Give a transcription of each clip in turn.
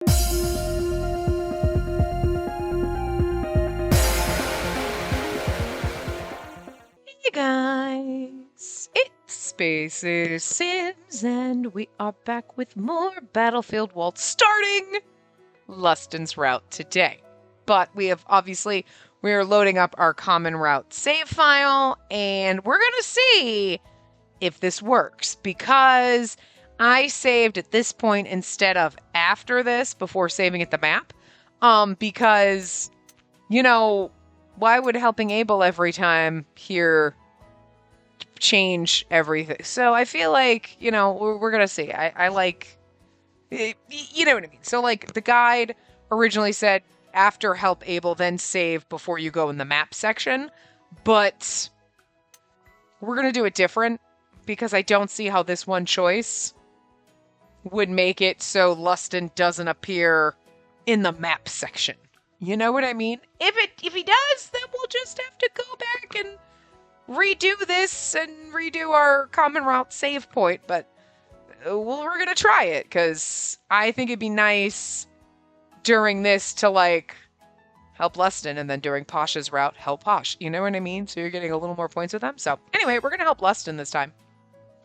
Hey guys, it's Spaces Sims, and we are back with more Battlefield Waltz, starting Lustin's route today. But we're loading up our common route save file, and we're gonna see if this works, because I saved at this point instead of after this, before saving at the map, because, why would helping Abel every time here change everything? So I feel like, we're going to see. I like, you know what I mean? So, like, the guide originally said, after help Abel, then save before you go in the map section. But we're going to do it different, because I don't see how this one choice would make it so Lustin doesn't appear in the map section. You know what I mean? If he does, then we'll just have to go back and redo this and redo our common route save point. But we're gonna try it, because I think it'd be nice during this to, like, help Lustin, and then during Pasha's route, help Posh. You know what I mean? So you're getting a little more points with them. So anyway, we're gonna help Lustin this time.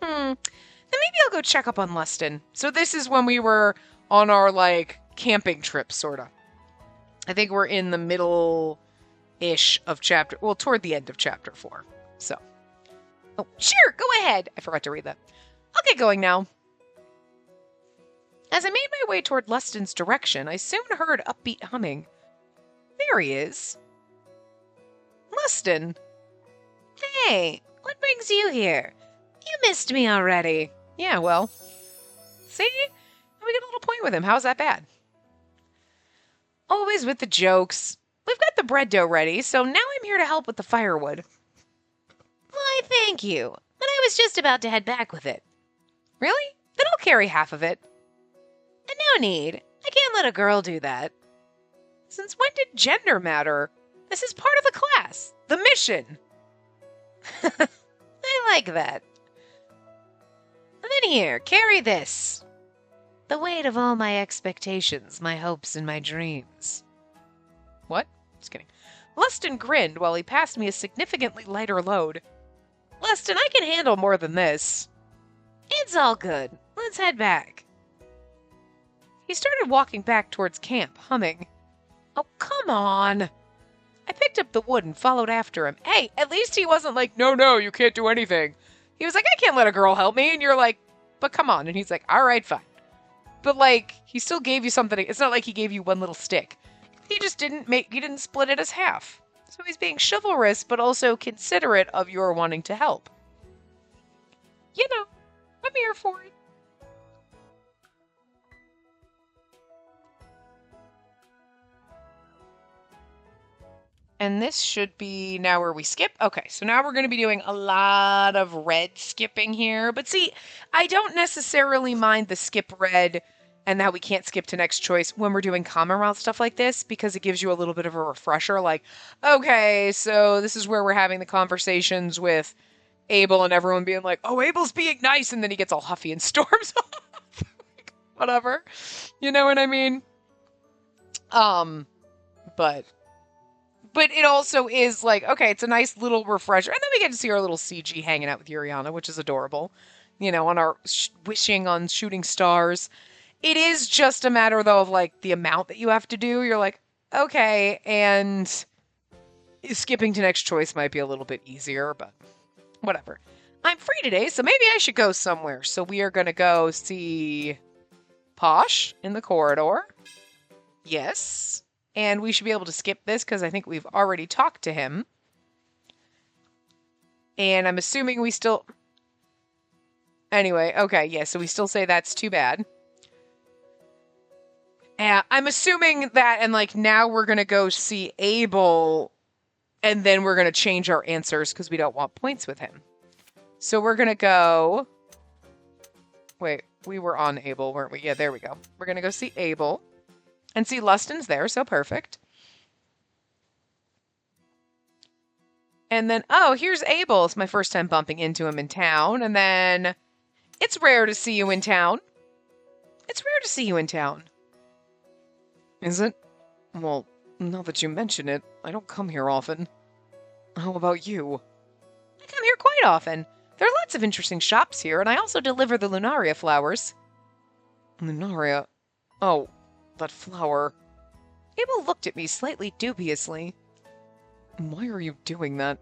Then maybe I'll go check up on Lustin. So this is when we were on our, like, camping trip, sorta. I think we're in the middle-ish of toward the end of chapter 4. So. Oh, sure, go ahead. I forgot to read that. I'll get going now. As I made my way toward Lustin's direction, I soon heard upbeat humming. There he is. Lustin. Hey, what brings you here? You missed me already. Yeah, well. See? We get a little point with him. How's that bad? Always with the jokes. We've got the bread dough ready, so now I'm here to help with the firewood. Why, thank you. But I was just about to head back with it. Really? Then I'll carry half of it. No need. I can't let a girl do that. Since when did gender matter? This is part of the class. The mission. I like that. And then here, carry this. The weight of all my expectations, my hopes, and my dreams. What? Just kidding. Lustin grinned while he passed me a significantly lighter load. Lustin, I can handle more than this. It's all good. Let's head back. He started walking back towards camp, humming. Oh, come on. I picked up the wood and followed after him. Hey, at least he wasn't like, no, you can't do anything. He was like, I can't let a girl help me. And you're like, but come on. And he's like, all right, fine. But, like, he still gave you something. It's not like he gave you one little stick. He just he didn't split it as half. So he's being chivalrous, but also considerate of your wanting to help. I'm here for it. And this should be now where we skip. Okay, so now we're going to be doing a lot of red skipping here. But see, I don't necessarily mind the skip red and how we can't skip to next choice when we're doing common route stuff like this, because it gives you a little bit of a refresher. Like, okay, so this is where we're having the conversations with Abel and everyone being like, oh, Abel's being nice, and then he gets all huffy and storms off. Whatever. You know what I mean? But it also is like, okay, it's a nice little refresher. And then we get to see our little CG hanging out with Yuriana, which is adorable. On our wishing on shooting stars. It is just a matter, though, of, like, the amount that you have to do. You're like, okay, and skipping to next choice might be a little bit easier, but whatever. I'm free today, so maybe I should go somewhere. So we are going to go see Posh in the corridor. Yes. And we should be able to skip this because I think we've already talked to him. And I'm assuming we still... Anyway, okay, yeah, so we still say that's too bad. I'm assuming that, and, like, now we're going to go see Abel, and then we're going to change our answers because we don't want points with him. So we're going to go... Wait, we were on Abel, weren't we? Yeah, there we go. We're going to go see Abel. And see, Lustin's there, so perfect. And then, oh, here's Abel. It's my first time bumping into him in town. And then, it's rare to see you in town. It's rare to see you in town. Is it? Well, now that you mention it, I don't come here often. How about you? I come here quite often. There are lots of interesting shops here, and I also deliver the Lunaria flowers. Lunaria? Oh, that flower. Abel looked at me slightly dubiously. Why are you doing that?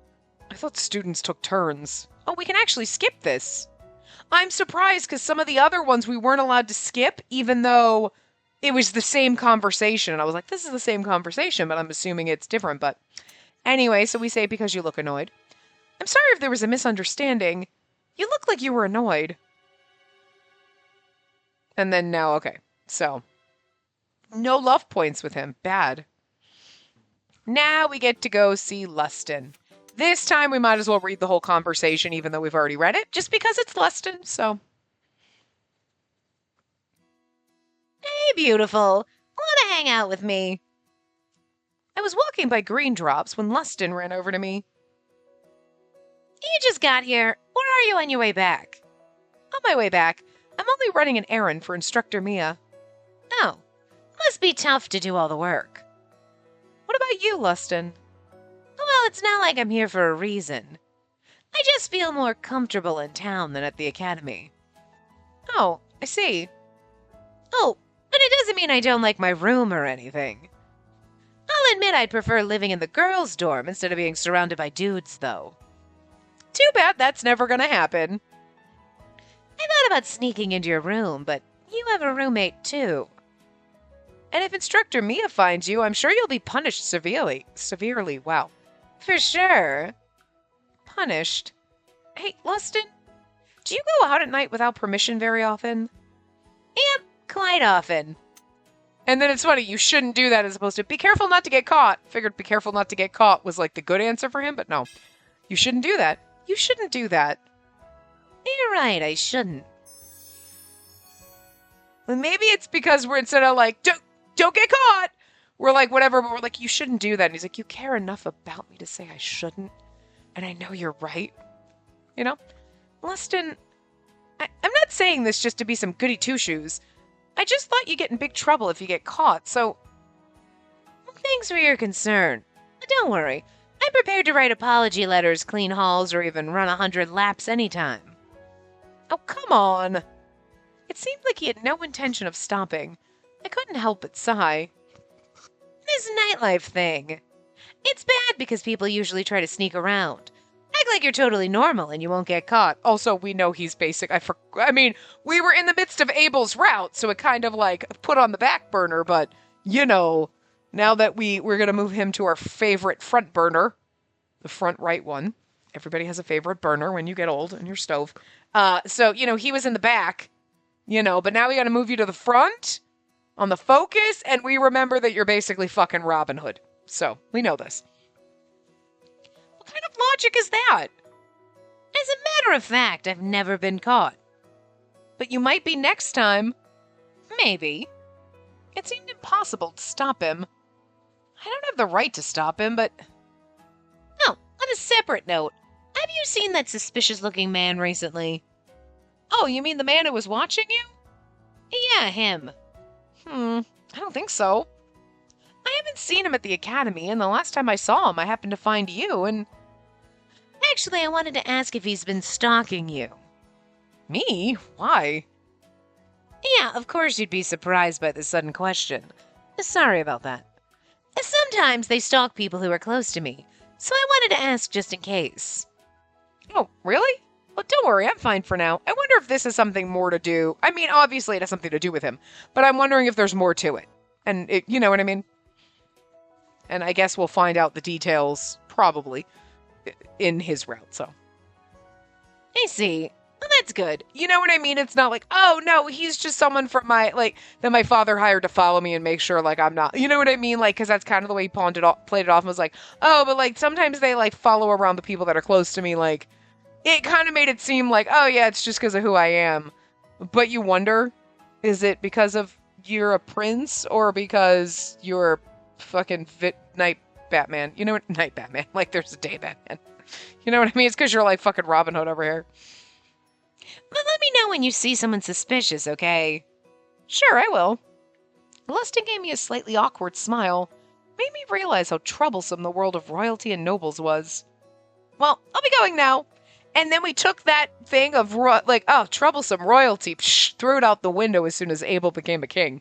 I thought students took turns. Oh, we can actually skip this. I'm surprised because some of the other ones we weren't allowed to skip, even though it was the same conversation. And I was like, this is the same conversation, but I'm assuming it's different. But anyway, so we say because you look annoyed. I'm sorry if there was a misunderstanding. You look like you were annoyed. And then now, okay, so no love points with him. Bad. Now we get to go see Lustin. This time we might as well read the whole conversation, even though we've already read it, just because it's Lustin, so. Hey, beautiful. Wanna hang out with me? I was walking by Green Drops when Lustin ran over to me. You just got here. Or are you on your way back? On my way back. I'm only running an errand for Instructor Mia. Oh, must be tough to do all the work. What about you, Lustin? Well, it's not like I'm here for a reason. I just feel more comfortable in town than at the academy. Oh, I see. Oh, but it doesn't mean I don't like my room or anything. I'll admit I'd prefer living in the girls' dorm instead of being surrounded by dudes, though. Too bad that's never gonna happen. I thought about sneaking into your room, but you have a roommate, too. And if Instructor Mia finds you, I'm sure you'll be punished severely. Severely, wow. For sure. Punished? Hey, Lustin, do you go out at night without permission very often? Yep, quite often. And then it's funny, you shouldn't do that as opposed to, be careful not to get caught. Figured be careful not to get caught was like the good answer for him, but no. You shouldn't do that. You shouldn't do that. You're right, I shouldn't. Well, maybe it's because we're instead of like, don't get caught. We're like, whatever, but we're like, you shouldn't do that. And he's like, you care enough about me to say I shouldn't. And I know you're right. You know? Lustin, I'm not saying this just to be some goody two-shoes. I just thought you'd get in big trouble if you get caught, so... Well, thanks for your concern. But don't worry. I'm prepared to write apology letters, clean halls, or even run 100 laps anytime. Oh, come on. It seemed like he had no intention of stopping. I couldn't help but sigh. This nightlife thing. It's bad because people usually try to sneak around. Act like you're totally normal and you won't get caught. Also, we know he's basic. I mean, we were in the midst of Abel's route, so it kind of like put on the back burner, but, you know, now that we're going to move him to our favorite front burner, the front right one. Everybody has a favorite burner when you get old in your stove. So, you know, he was in the back, you know, but now we got to move you to the front on the Focus, and we remember that you're basically fucking Robin Hood. So, we know this. What kind of logic is that? As a matter of fact, I've never been caught. But you might be next time. Maybe. It seemed impossible to stop him. I don't have the right to stop him, but... Oh, on a separate note, have you seen that suspicious-looking man recently? Oh, you mean the man who was watching you? Yeah, him. I don't think so. I haven't seen him at the academy, and the last time I saw him, I happened to find you, and... Actually, I wanted to ask if he's been stalking you. Me? Why? Yeah, of course you'd be surprised by this sudden question. Sorry about that. Sometimes they stalk people who are close to me, so I wanted to ask just in case. Oh, really? Well, don't worry, I'm fine for now. I wonder if this has something more to do... I mean, obviously it has something to do with him, but I'm wondering if there's more to it. And, you know what I mean? And I guess we'll find out the details, probably, in his route, so. I see. Well, that's good. You know what I mean? It's not like, oh, no, he's just someone from my, like, that my father hired to follow me and make sure, like, I'm not, you know what I mean? Like, because that's kind of the way he played it off and was like, oh, but, like, sometimes they, like, follow around the people that are close to me, like, it kind of made it seem like, oh, yeah, it's just because of who I am. But you wonder, is it because of you're a prince or because you're fucking night Batman? You know what? Night Batman. Like, there's a day Batman. You know what I mean? It's because you're like fucking Robin Hood over here. But let me know when you see someone suspicious, okay? Sure, I will. Lustin gave me a slightly awkward smile, made me realize how troublesome the world of royalty and nobles was. Well, I'll be going now. And then we took that thing of, troublesome royalty, threw it out the window as soon as Abel became a king.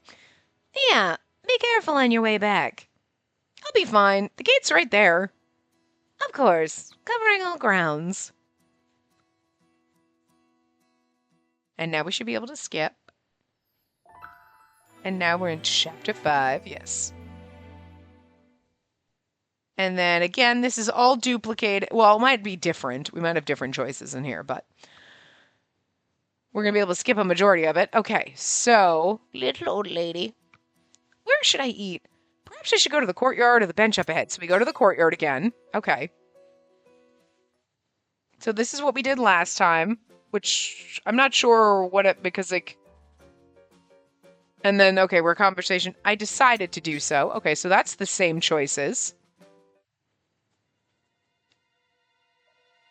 Yeah, be careful on your way back. I'll be fine. The gate's right there. Of course, covering all grounds. And now we should be able to skip. And now we're in chapter 5, yes. And then again, this is all duplicated. Well, it might be different. We might have different choices in here, but we're going to be able to skip a majority of it. Okay, so, little old lady, where should I eat? Perhaps I should go to the courtyard or the bench up ahead. So we go to the courtyard again. Okay. So this is what we did last time, which I'm not sure what it, because like, and then, okay, we're conversation. I decided to do so. Okay, so that's the same choices.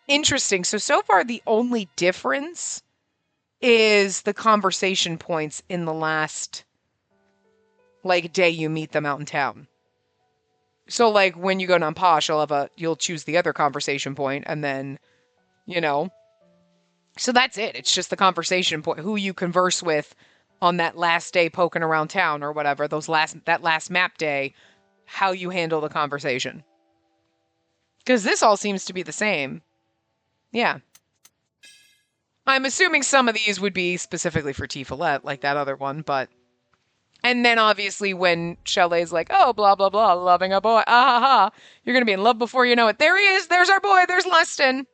Interesting. So far, the only difference is the conversation points in the last, like, day you meet them out in town. So, like, when you go to Posh, you'll choose the other conversation point, and then, you know. So that's it. It's just the conversation point, who you converse with on that last day poking around town or whatever, that last map day, how you handle the conversation. Because this all seems to be the same. Yeah. I'm assuming some of these would be specifically for Tiferet, like that other one, but... And then obviously when Chalet's like, oh, blah, blah, blah, loving a boy, ah, ha, ha, you're going to be in love before you know it. There he is! There's our boy! There's Lustin!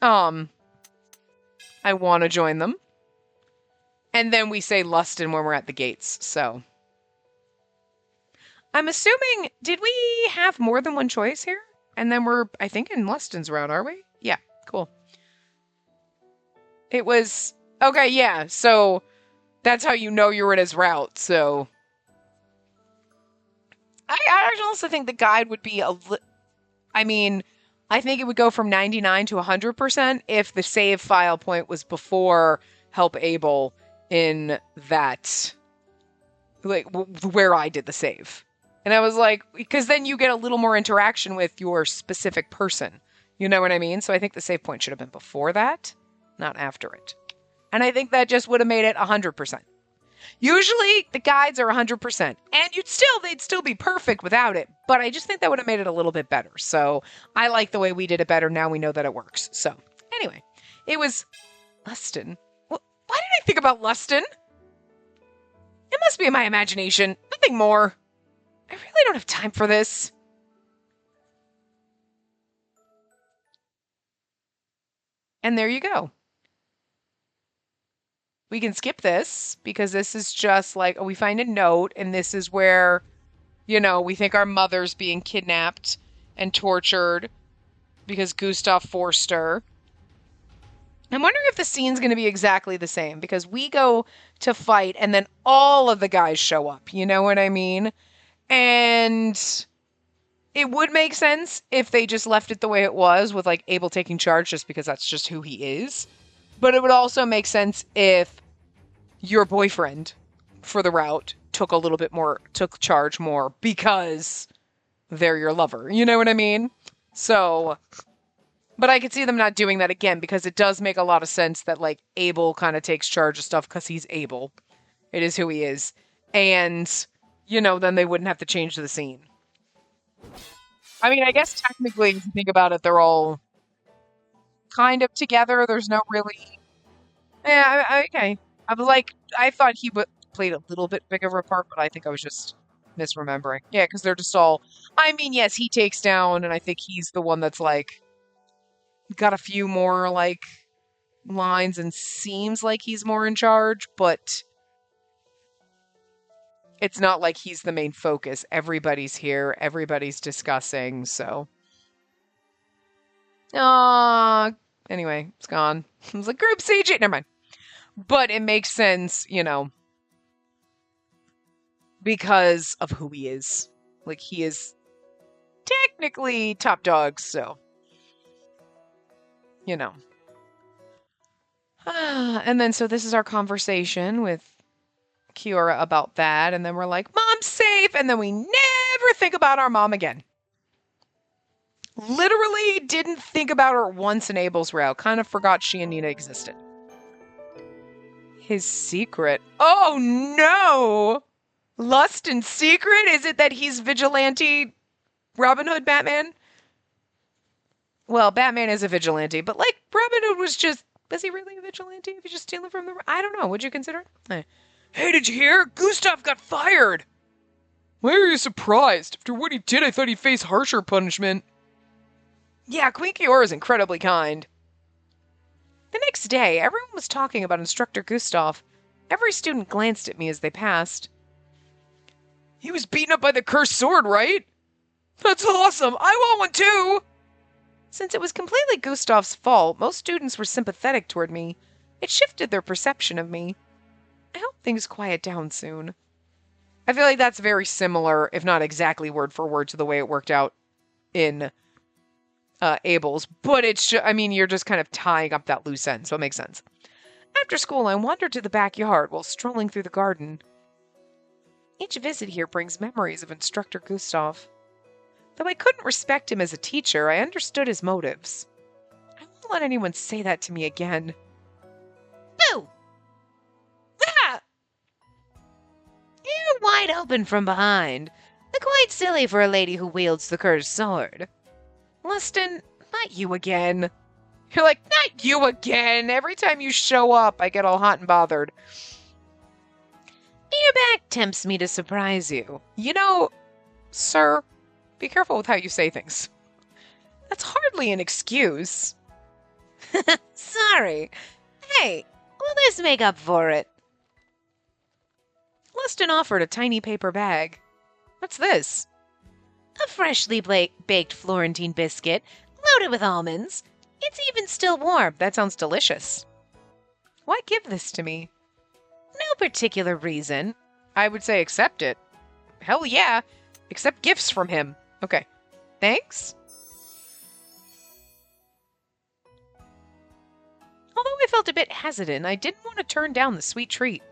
I want to join them. And then we say Lustin when we're at the gates, so... I'm assuming, did we have more than one choice here? And then we're, I think, in Lustin's route, are we? Yeah, cool. It was, okay, yeah, so that's how you know you're in his route, so. I also think the guide would be I think it would go from 99 to 100% if the save file point was before Help Abel in that, like, where I did the save. And I was like, because then you get a little more interaction with your specific person. You know what I mean? So I think the save point should have been before that, not after it. And I think that just would have made it 100%. Usually the guides are 100%. And they'd still be perfect without it. But I just think that would have made it a little bit better. So I like the way we did it better. Now we know that it works. So anyway, it was Lustin. Why did I think about Lustin? It must be in my imagination. Nothing more. I really don't have time for this. And there you go. We can skip this because this is just like, we find a note and this is where, we think our mother's being kidnapped and tortured because Gustav forced her. I'm wondering if the scene's going to be exactly the same because we go to fight and then all of the guys show up. You know what I mean? And it would make sense if they just left it the way it was with like Abel taking charge just because that's just who he is. But it would also make sense if your boyfriend for the route took charge more because they're your lover. You know what I mean? So, but I could see them not doing that again because it does make a lot of sense that like Abel kind of takes charge of stuff because he's Abel. It is who he is. And, then they wouldn't have to change the scene. I mean, I guess technically, if you think about it, they're all kind of together. There's no really... Yeah, okay. I thought he played a little bit bigger of a part, but I think I was just misremembering. Yeah, because they're just all... yes, he takes down, and I think he's the one that's, like, got a few more, like, lines and seems like he's more in charge, but it's not like he's the main focus. Everybody's here. Everybody's discussing, so... Anyway, it's gone. I was like, group CJ. Never mind. But it makes sense, because of who he is. Like, he is technically top dog, so, and then, so this is our conversation with Kiora about that, and then we're like, Mom's safe, and then we never think about our mom again. Literally didn't think about her once in Abel's row. Kind of forgot she and Nina existed. His secret. Oh no! Lust and secret? Is it that he's vigilante Robin Hood Batman? Well, Batman is a vigilante, but like Robin Hood was he really a vigilante if he's just stealing from the... I don't know. Would you consider it? Hey, did you hear? Gustav got fired! Why are you surprised? After what he did, I thought he'd face harsher punishment. Yeah, Queen Kiora is incredibly kind. The next day, everyone was talking about Instructor Gustav. Every student glanced at me as they passed. He was beaten up by the cursed sword, right? That's awesome! I want one too! Since it was completely Gustav's fault, most students were sympathetic toward me. It shifted their perception of me. I hope things quiet down soon. I feel like that's very similar, if not exactly word for word, to the way it worked out in Abel's. But you're just kind of tying up that loose end, so it makes sense. After school, I wandered to the backyard while strolling through the garden. Each visit here brings memories of Instructor Gustav. Though I couldn't respect him as a teacher, I understood his motives. I won't let anyone say that to me again. Boo! Ah! You're wide open from behind. Quite silly for a lady who wields the cursed sword. Lustin, not you again. You're like, not you again. Every time you show up, I get all hot and bothered. Your back tempts me to surprise you. You know, sir, be careful with how you say things. That's hardly an excuse. Sorry. Hey, will this make up for it? Lustin offered a tiny paper bag. What's this? A freshly baked Florentine biscuit, loaded with almonds. It's even still warm. That sounds delicious. Why give this to me? No particular reason. I would say accept it. Hell yeah. Accept gifts from him. Okay. Thanks. Although I felt a bit hesitant, I didn't want to turn down the sweet treat.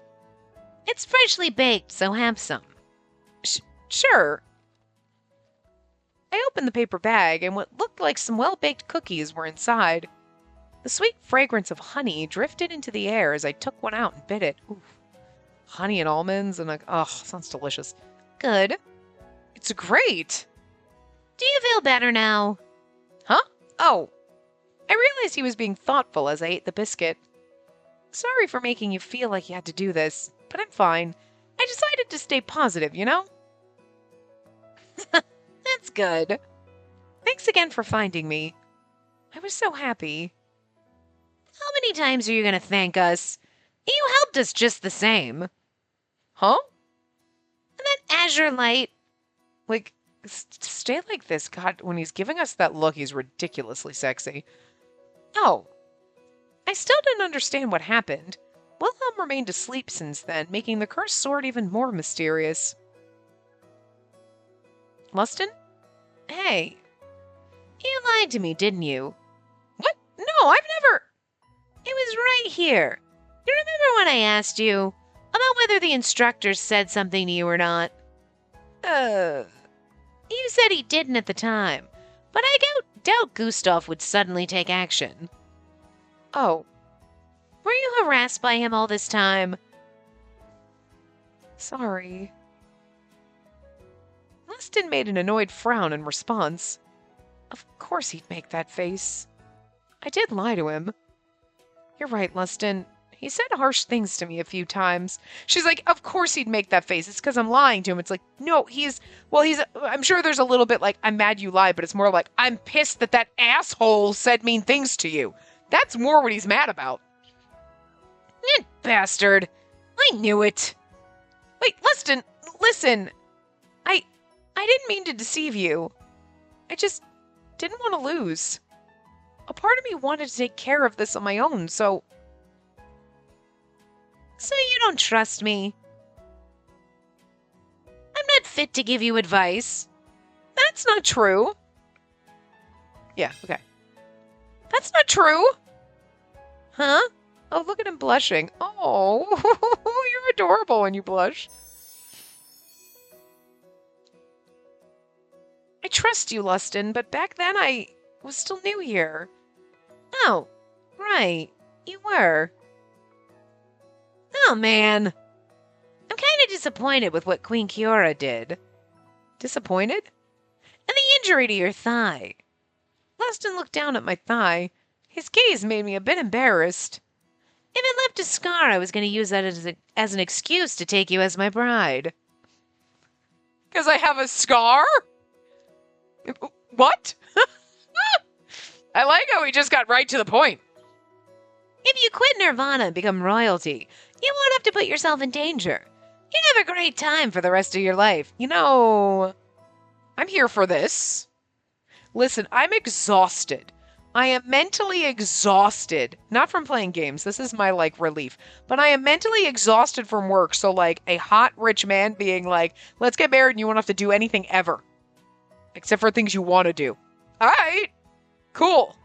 It's freshly baked, so have some. Sure. I opened the paper bag, and what looked like some well-baked cookies were inside. The sweet fragrance of honey drifted into the air as I took one out and bit it. Oof. Honey and almonds, and sounds delicious. Good. It's great. Do you feel better now? Huh? Oh. I realized he was being thoughtful as I ate the biscuit. Sorry for making you feel like you had to do this, but I'm fine. I decided to stay positive, you know? That's good. Thanks again for finding me. I was so happy. How many times are you going to thank us? You helped us just the same. Huh? And that azure light. Like, stay like this. God, when he's giving us that look, he's ridiculously sexy. Oh. I still didn't understand what happened. Wilhelm remained asleep since then, making the cursed sword even more mysterious. Lustin? Hey. You lied to me, didn't you? What? No, I've never... It was right here. You remember when I asked you about whether the instructors said something to you or not? You said he didn't at the time, but I doubt Gustav would suddenly take action. Oh. Were you harassed by him all this time? Sorry. Lustin made an annoyed frown in response. Of course he'd make that face. I did lie to him. You're right, Lustin. He said harsh things to me a few times. She's like, of course he'd make that face. It's because I'm lying to him. It's like, no, I'm sure there's a little bit like, I'm mad you lied, but it's more like, I'm pissed that asshole said mean things to you. That's more what he's mad about. That bastard. I knew it. Wait, Lustin, listen. I didn't mean to deceive you. I just didn't want to lose. A part of me wanted to take care of this on my own, so... So you don't trust me? I'm not fit to give you advice. That's not true. Yeah, okay. That's not true. Huh? Oh, look at him blushing. Oh, you're adorable when you blush. I trust you, Lustin, but back then I was still new here. Oh, right. You were. Oh, man. I'm kind of disappointed with what Queen Kiora did. Disappointed? And the injury to your thigh. Lustin looked down at my thigh. His gaze made me a bit embarrassed. If it left a scar, I was going to use that as an excuse to take you as my bride. Because I have a scar? What? I like how he just got right to the point. If you quit Nirvana and become royalty, you won't have to put yourself in danger. You'd have a great time for the rest of your life. You know, I'm here for this. Listen, I'm exhausted. I am mentally exhausted. Not from playing games. This is my, relief. But I am mentally exhausted from work. So, a hot, rich man being like, let's get married and you won't have to do anything ever. Except for things you want to do. All right. Cool.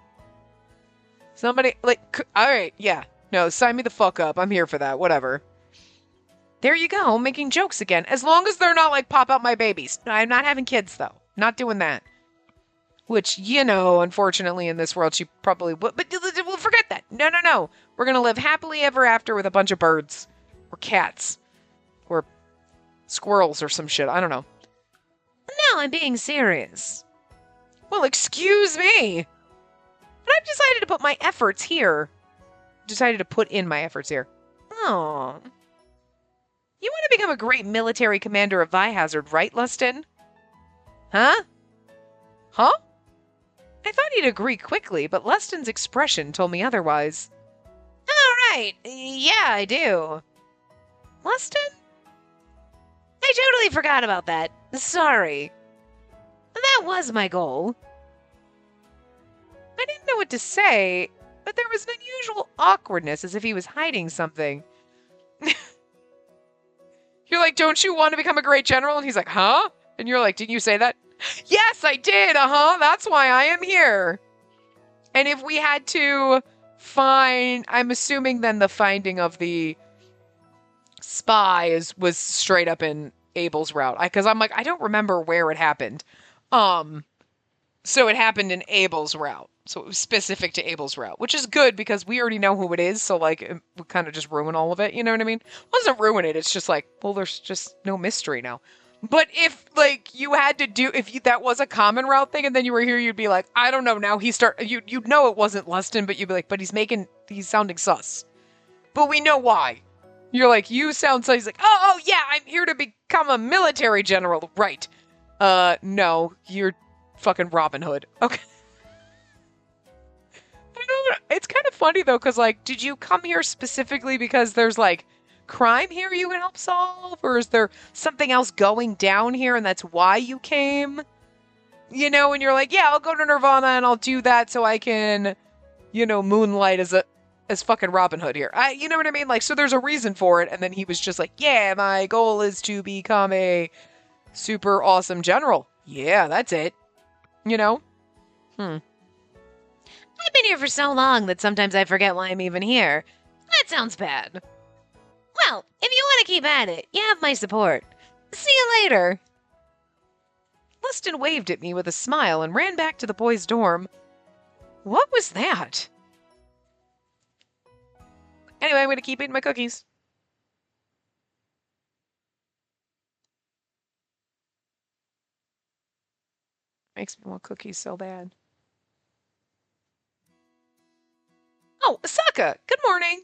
Somebody, all right, yeah. No, sign me the fuck up. I'm here for that. Whatever. There you go, making jokes again. As long as they're not, pop out my babies. I'm not having kids, though. Not doing that. Which, unfortunately in this world, she probably would. But we'll forget that. No. We're going to live happily ever after with a bunch of birds. Or cats. Or squirrels or some shit. I don't know. No, I'm being serious. Well, excuse me. But I've decided to put my efforts here. Decided to put in my efforts here. Oh. You want to become a great military commander of Vihazard, right, Lustin? Huh? Huh? I thought he'd agree quickly, but Lustin's expression told me otherwise. All right. Yeah, I do. Lustin? I totally forgot about that. Sorry. That was my goal. I didn't know what to say, but there was an unusual awkwardness as if he was hiding something. You're like, don't you want to become a great general? And he's like, huh? And you're like, didn't you say that? Yes, I did. That's why I am here. And if we had to find, I'm assuming then the finding of the spy was straight up in Abel's route. Because I'm like, I don't remember where it happened. So it happened in Abel's route. So it was specific to Abel's route, which is good because we already know who it is. So it would kind of just ruin all of it. You know what I mean? It wasn't ruin it. It's just well, there's just no mystery now. But if you had to do, that was a common route thing and then you were here, you'd be like, I don't know. Now you'd know it wasn't Lustin, but you'd be like, but he's sounding sus. But we know why. You're like, you sound sus. He's like, oh yeah, I'm here to become a military general. Right. No, you're fucking Robin Hood. Okay. I don't know. It's kind of funny though, because did you come here specifically because there's crime here you can help solve? Or is there something else going down here and that's why you came? And you're like, yeah, I'll go to Nirvana and I'll do that so I can, moonlight as fucking Robin Hood here. You know what I mean? So there's a reason for it. And then he was just like, yeah, my goal is to become a super awesome general. Yeah, that's it. I've been here for so long that sometimes I forget why I'm even here. That sounds bad. Well, if you want to keep at it, you have my support. See you later. Lustin waved at me with a smile and ran back to the boys' dorm. What was that? Anyway, I'm going to keep eating my cookies. Makes me want cookies so bad. Oh, Asaka! Good morning!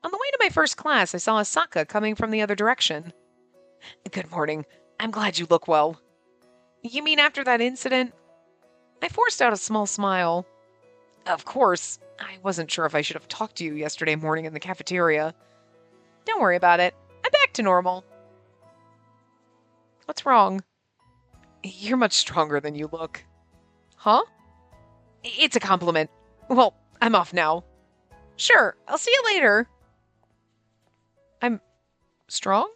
On the way to my first class, I saw Asaka coming from the other direction. Good morning. I'm glad you look well. You mean after that incident? I forced out a small smile. Of course. I wasn't sure if I should have talked to you yesterday morning in the cafeteria. Don't worry about it. I'm back to normal. What's wrong? You're much stronger than you look. Huh? It's a compliment. Well, I'm off now. Sure, I'll see you later. I'm strong?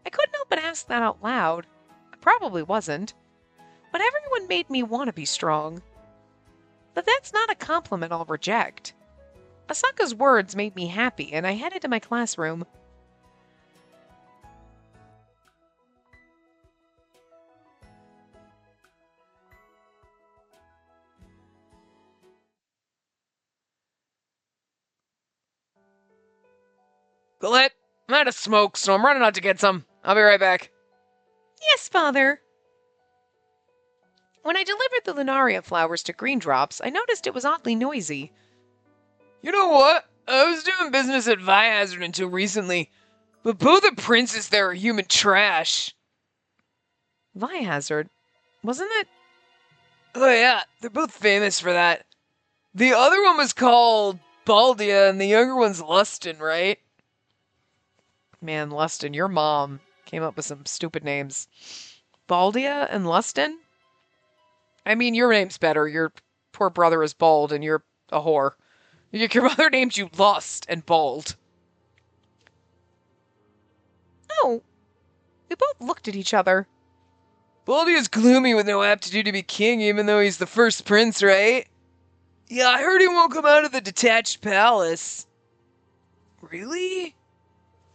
I couldn't help but ask that out loud. I probably wasn't. But everyone made me want to be strong. But that's not a compliment I'll reject. Asaka's words made me happy, and I headed to my classroom. Colette, I'm out of smoke, so I'm running out to get some. I'll be right back. Yes, Father. When I delivered the lunaria flowers to Greendrops, I noticed it was oddly noisy. You know what? I was doing business at Vihazard until recently, but both the princes there are human trash. Vihazard? Wasn't it? Oh yeah, they're both famous for that. The other one was called Baldia, and the younger one's Lustin, right? Man, Lustin, your mom came up with some stupid names. Baldia and Lustin? I mean, your name's better. Your poor brother is bald, and you're a whore. Your mother named you Lust and Bald. Oh. We both looked at each other. Baldia's gloomy with no aptitude to be king, even though he's the first prince, right? Yeah, I heard he won't come out of the detached palace. Really?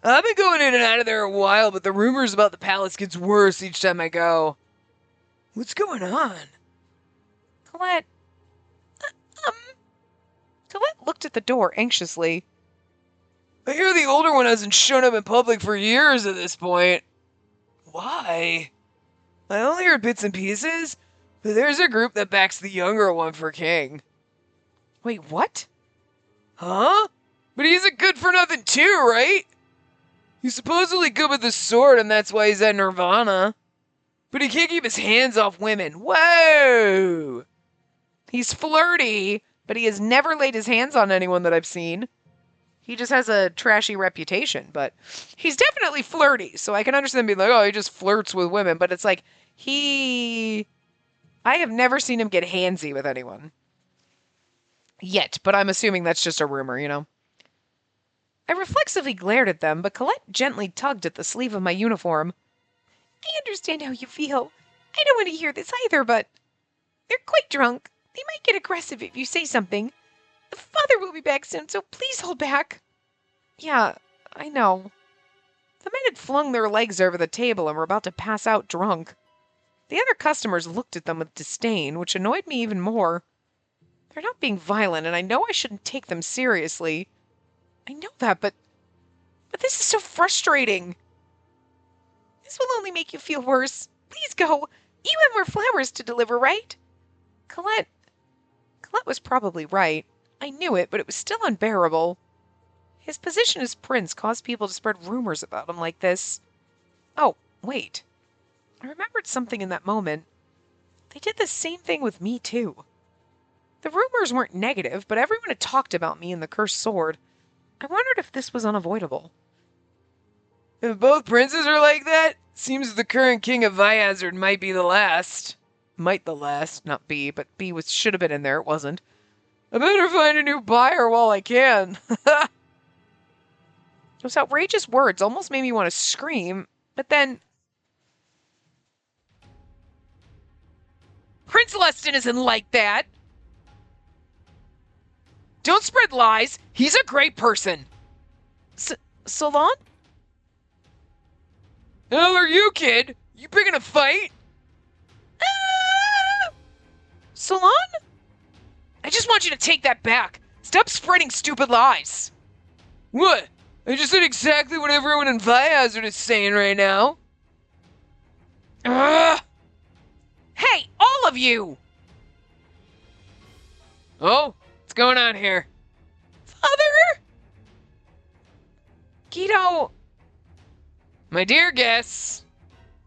I've been going in and out of there a while, but the rumors about the palace gets worse each time I go. What's going on? Colette. Colette looked at the door anxiously. I hear the older one hasn't shown up in public for years at this point. Why? I only heard bits and pieces, but there's a group that backs the younger one for king. Wait, what? Huh? But he's a good for nothing too, right? He's supposedly good with the sword, and that's why he's at Nirvana. But he can't keep his hands off women. Whoa! He's flirty, but he has never laid his hands on anyone that I've seen. He just has a trashy reputation, but he's definitely flirty, so I can understand being like, oh, he just flirts with women, but it's like, I have never seen him get handsy with anyone. Yet, but I'm assuming that's just a rumor, you know? I reflexively glared at them, but Colette gently tugged at the sleeve of my uniform. I understand how you feel. I don't want to hear this either, but they're quite drunk. They might get aggressive if you say something. Father will be back soon, so please hold back. Yeah, I know. The men had flung their legs over the table and were about to pass out drunk. The other customers looked at them with disdain, which annoyed me even more. They're not being violent, and I know I shouldn't take them seriously. I know that, but this is so frustrating. This will only make you feel worse. Please go. You have more flowers to deliver, right? Colette was probably right. I knew it, but it was still unbearable. His position as prince caused people to spread rumors about him like this. Oh, wait. I remembered something in that moment. They did the same thing with me, too. The rumors weren't negative, but everyone had talked about me and the cursed sword. I wondered if this was unavoidable. If both princes are like that, seems the current king of Vihazard might be the last. Might the last, not be, but B should have been in there, it wasn't. I better find a new buyer while I can. Those outrageous words almost made me want to scream, but then... Prince Lustin isn't like that! Don't spread lies! He's a great person! Solon? Hell are you, kid? You picking a fight? Solon? I just want you to take that back. Stop spreading stupid lies. What? I just said exactly what everyone in Vihazard is saying right now. Hey, all of you! Oh, what's going on here? Father? Guido. My dear guests,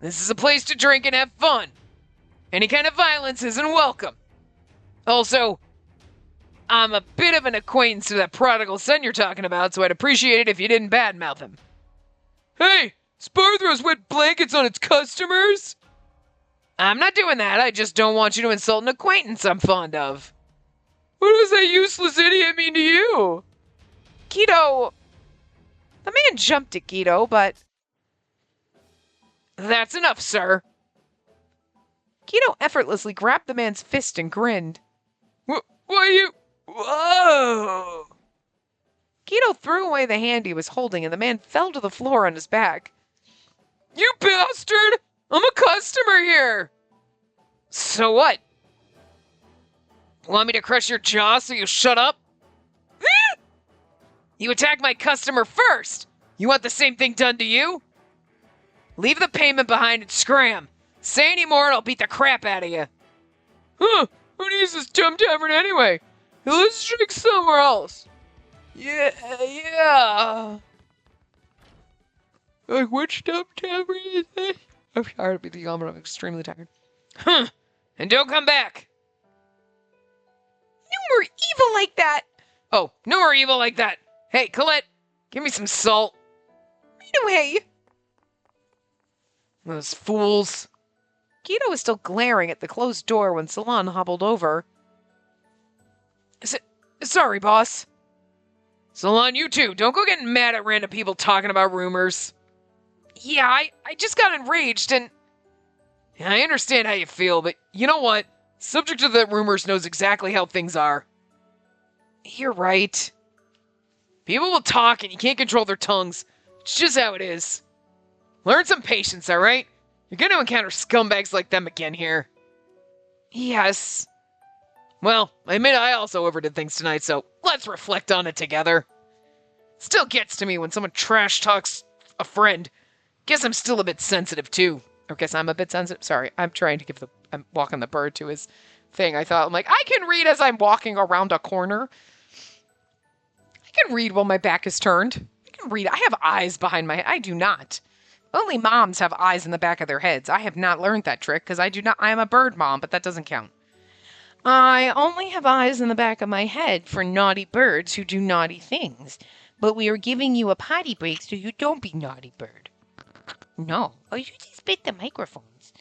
this is a place to drink and have fun. Any kind of violence isn't welcome. Also, I'm a bit of an acquaintance to that prodigal son you're talking about, so I'd appreciate it if you didn't badmouth him. Hey, Spar throws wet blankets on its customers? I'm not doing that, I just don't want you to insult an acquaintance I'm fond of. What does that useless idiot mean to you? Guido. The man jumped at Guido, but... That's enough, sir. Guido effortlessly grabbed the man's fist and grinned. Why you... Whoa! Guido threw away the hand he was holding, and the man fell to the floor on his back. You bastard! I'm a customer here! So what? Want me to crush your jaw so you shut up? You attacked my customer first! You want the same thing done to you? Leave the payment behind and scram. Say any more and I'll beat the crap out of you. Huh, who needs this dumb tavern anyway? Let's drink somewhere else. Yeah. Like, which dumb tavern is this? I'm tired of being the but I'm extremely tired. Huh, and don't come back. No more evil like that. Oh, no more evil like that. Hey, Colette, give me some salt. Right away. Those fools. Guido was still glaring at the closed door when Salon hobbled over. Sorry, boss. Salon, you too. Don't go getting mad at random people talking about rumors. Yeah, I just got enraged and... I understand how you feel, but you know what? Subject to the rumors knows exactly how things are. You're right. People will talk and you can't control their tongues. It's just how it is. Learn some patience, alright? You're gonna encounter scumbags like them again here. Yes. Well, I admit I also overdid things tonight, so let's reflect on it together. Still gets to me when someone trash talks a friend. Guess I'm still a bit sensitive, too. Or guess I'm a bit sensitive. Sorry, I'm trying to give I'm walking the bird to his thing. I thought, I'm like, I can read as I'm walking around a corner. I can read while my back is turned. I can read. I have eyes behind my head. I do not. Only moms have eyes in the back of their heads. I have not learned that trick because I do not. I am a bird mom, but that doesn't count. I only have eyes in the back of my head for naughty birds who do naughty things. But we are giving you a potty break so you don't be naughty bird. No. Oh, you just spit the microphones.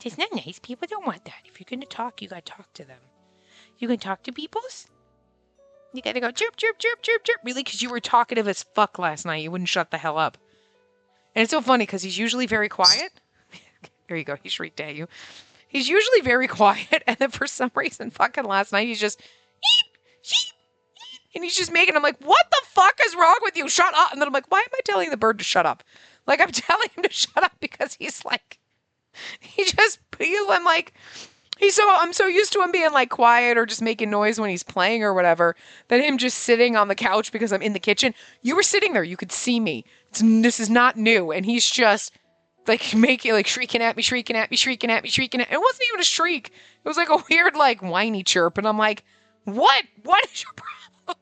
It's not nice. People don't want that. If you're going to talk, you got to talk to them. You can talk to peoples? You got to go chirp, chirp, chirp, chirp, chirp. Really? Because you were talkative as fuck last night. You wouldn't shut the hell up. And it's so funny because he's usually very quiet. There you go. He shrieked at you. He's usually very quiet. And then for some reason, fucking last night, he's just, sheep, sheep, sheep. And he's just making, I'm like, what the fuck is wrong with you? Shut up. And then I'm like, why am I telling the bird to shut up? Like, I'm telling him to shut up because he's like, I'm like, I'm so used to him being like quiet or just making noise when he's playing or whatever, that him just sitting on the couch because I'm in the kitchen. You were sitting there. You could see me. This is not new. And he's just like making, like shrieking at me, shrieking at me, shrieking at me, shrieking at me. It wasn't even a shriek. It was like a weird, like whiny chirp. And I'm like, what? What is your problem?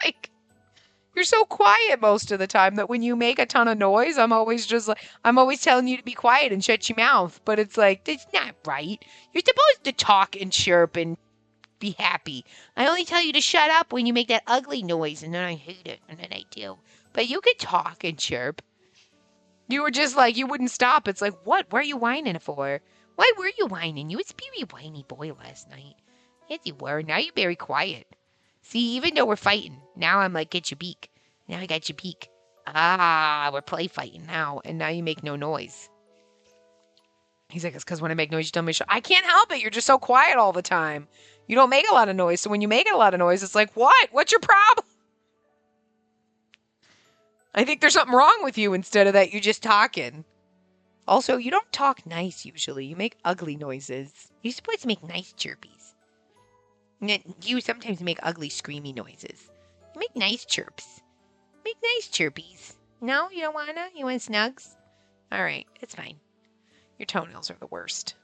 Like, you're so quiet most of the time that when you make a ton of noise, I'm always telling you to be quiet and shut your mouth. But it's like, that's not right. You're supposed to talk and chirp and be happy. I only tell you to shut up when you make that ugly noise, and then I hate it, and then I do. But you could talk and chirp. You were just like, you wouldn't stop. It's like, what? What are you whining for? Why were you whining? You was a very whiny boy last night. Yes, you were. Now you're very quiet. See, even though we're fighting, now I'm like, get your beak. Now I got your beak. Ah, we're play fighting now, and now you make no noise. He's like, it's because when I make noise, you tell me to shut. I can't help it. You're just so quiet all the time. You don't make a lot of noise, so when you make a lot of noise, it's like, what? What's your problem? I think there's something wrong with you instead of that you just talking. Also, you don't talk nice usually. You make ugly noises. You're supposed to make nice chirpies. You sometimes make ugly screamy noises. You make nice chirps. Make nice chirpies. No, you don't wanna? You want snugs? Alright, it's fine. Your toenails are the worst.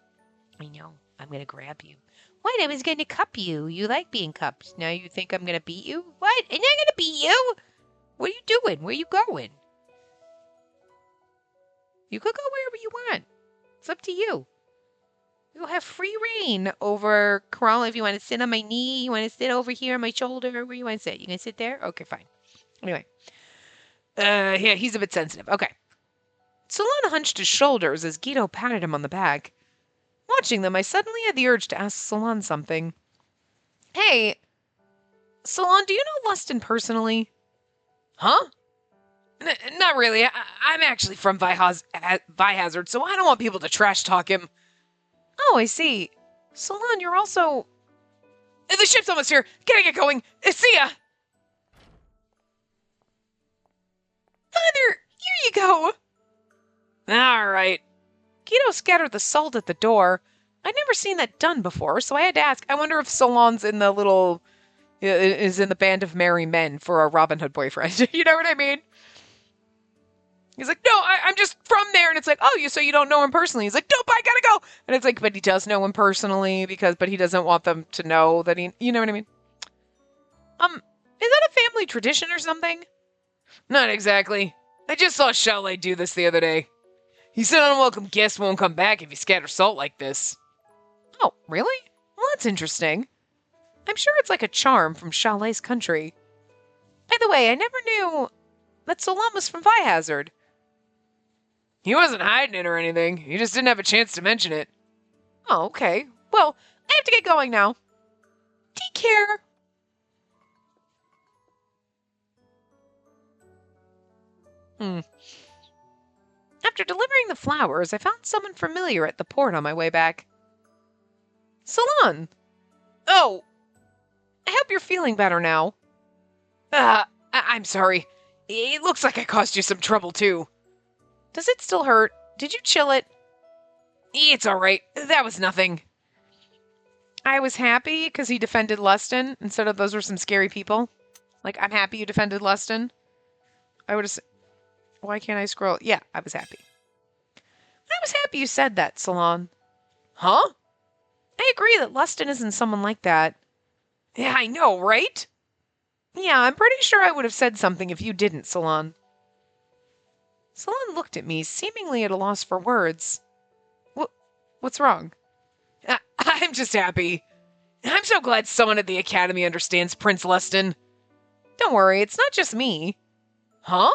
I know. I'm gonna grab you. What? I was gonna cup you. You like being cupped. Now you think I'm gonna beat you? What? I'm not gonna beat you! What are you doing? Where are you going? You could go wherever you want. It's up to you. You'll have free reign over crawling. If you want to sit on my knee, you want to sit over here on my shoulder, where you want to sit. You gonna sit there? Okay, fine. Anyway. Yeah, he's a bit sensitive. Okay. Solana hunched his shoulders as Guido patted him on the back. Watching them, I suddenly had the urge to ask Solon something. Hey, Solon, do you know Lustin personally? Huh? Not really. I'm actually from Vihazard, so I don't want people to trash talk him. Oh, I see. Solon, you're also... The ship's almost here. Gotta get going. See ya! Father, here you go. Alright. Guido scattered the salt at the door. I'd never seen that done before, so I had to ask. I wonder if Solon's in the is in the band of merry men for a Robin Hood boyfriend. You know what I mean? He's like, no, I'm just from there. And it's like, oh, so you don't know him personally. He's like, nope, I gotta go. And it's like, but he does know him personally but he doesn't want them to know that you know what I mean? Is that a family tradition or something? Not exactly. I just saw Chalet do this the other day. He said unwelcome guests won't come back if you scatter salt like this. Oh, really? Well, that's interesting. I'm sure it's like a charm from Chalet's country. By the way, I never knew that Solon was from Vihazard. He wasn't hiding it or anything. He just didn't have a chance to mention it. Oh, okay. Well, I have to get going now. Take care. After delivering the flowers, I found someone familiar at the port on my way back. Solon! Oh! I hope you're feeling better now. I'm sorry. It looks like I caused you some trouble, too. Does it still hurt? Did you chill it? It's alright. That was nothing. I was happy because he defended Lustin instead of those were some scary people. Like, I'm happy you defended Lustin. I would have said, why can't I scroll? Yeah, I was happy. I was happy you said that, Solon. Huh? I agree that Lustin isn't someone like that. Yeah, I know, right? Yeah, I'm pretty sure I would have said something if you didn't, Solon. Solon looked at me, seemingly at a loss for words. What's wrong? I'm just happy. I'm so glad someone at the Academy understands Prince Lustin. Don't worry, it's not just me. Huh?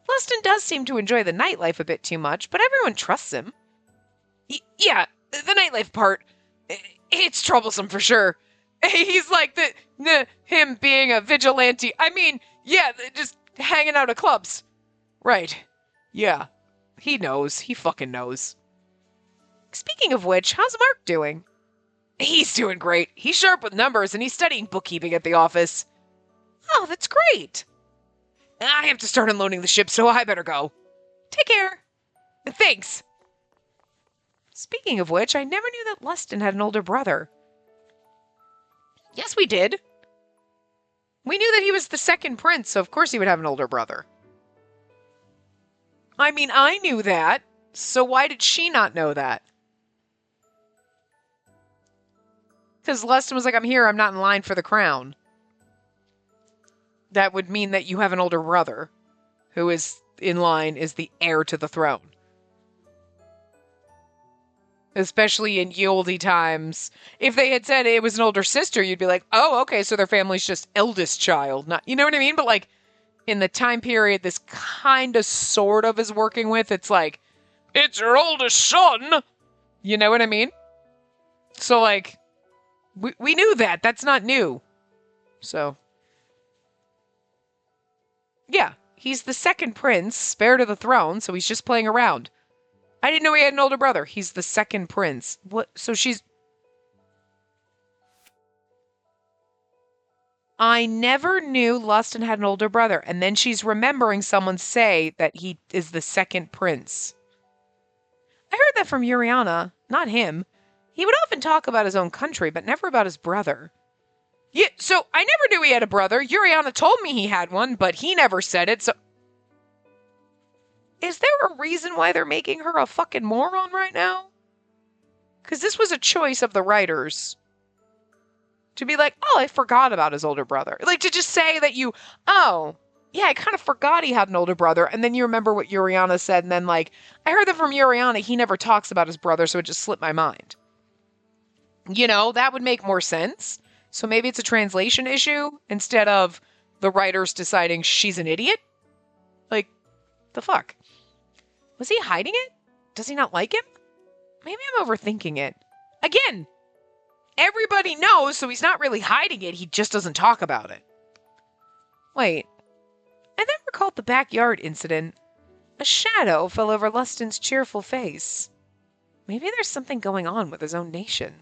Lustin does seem to enjoy the nightlife a bit too much, but everyone trusts him. Yeah, the nightlife part, it's troublesome for sure. He's like him being a vigilante. I mean, yeah, just hanging out at clubs. Right. Yeah. He knows. He fucking knows. Speaking of which, how's Mark doing? He's doing great. He's sharp with numbers and he's studying bookkeeping at the office. Oh, that's great. I have to start unloading the ship, so I better go. Take care. Thanks. Speaking of which, I never knew that Lustin had an older brother. Yes, we did. We knew that he was the second prince, so of course he would have an older brother. I mean, I knew that, so why did she not know that? Because Lustin was like, I'm here, I'm not in line for the crown. That would mean that you have an older brother who is in line, is the heir to the throne. Especially in ye olde times. If they had said it was an older sister, you'd be like, oh, okay, so their family's just eldest child. Not, you know what I mean? But like, in the time period this kind of sort of is working with, it's like, it's your oldest son. You know what I mean? So like, we knew that. That's not new. So, yeah, he's the second prince, heir to the throne, so he's just playing around. I didn't know he had an older brother. He's the second prince. What? So she's... I never knew Lustin had an older brother, and then she's remembering someone say that he is the second prince. I heard that from Uriana, not him. He would often talk about his own country, but never about his brother. Yeah, so I never knew he had a brother. Uriana told me he had one, but he never said it, so... Is there a reason why they're making her a fucking moron right now? Because this was a choice of the writers. To be like, oh, I forgot about his older brother. Like, to just say that oh, yeah, I kind of forgot he had an older brother. And then you remember what Uriana said. And then, like, I heard that from Uriana, he never talks about his brother, so it just slipped my mind. You know, that would make more sense. So maybe it's a translation issue instead of the writers deciding she's an idiot? Like, the fuck? Was he hiding it? Does he not like him? Maybe I'm overthinking it. Again, everybody knows, so he's not really hiding it. He just doesn't talk about it. Wait. I then recalled the backyard incident. A shadow fell over Lustin's cheerful face. Maybe there's something going on with his own nation.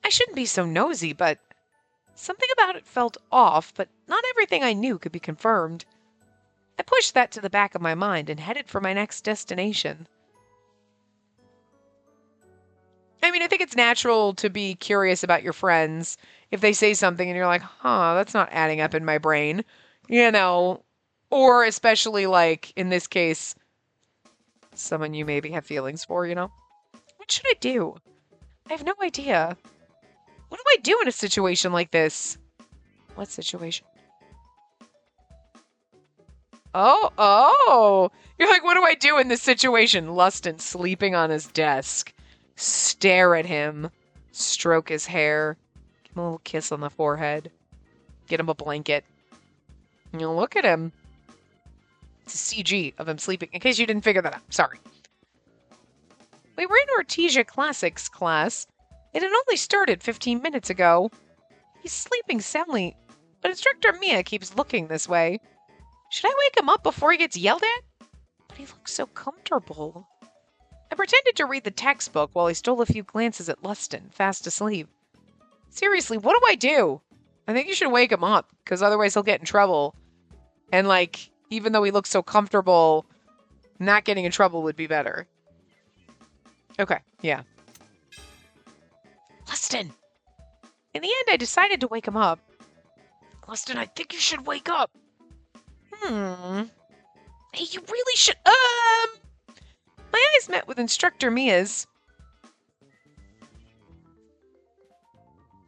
I shouldn't be so nosy, but something about it felt off, but not everything I knew could be confirmed. I pushed that to the back of my mind and headed for my next destination. I mean, I think it's natural to be curious about your friends if they say something and you're like, huh, that's not adding up in my brain. You know, Or especially, like, in this case, someone you maybe have feelings for, you know? What should I do? I have no idea. What do I do in a situation like this? What situation? Oh. You're like, what do I do in this situation? Lustin sleeping on his desk. Stare at him. Stroke his hair. Give him a little kiss on the forehead. Get him a blanket. You know, look at him. It's a CG of him sleeping, in case you didn't figure that out. Sorry. We were in Artesia Classics class. It had only started 15 minutes ago. He's sleeping soundly, but Instructor Mia keeps looking this way. Should I wake him up before he gets yelled at? But he looks so comfortable. I pretended to read the textbook while he stole a few glances at Lustin, fast asleep. Seriously, what do I do? I think you should wake him up, because otherwise he'll get in trouble. And, like, even though he looks so comfortable, not getting in trouble would be better. Okay, yeah. Lustin! In the end, I decided to wake him up. Lustin, I think you should wake up. Hey, you really should. My eyes met with Instructor Mia's.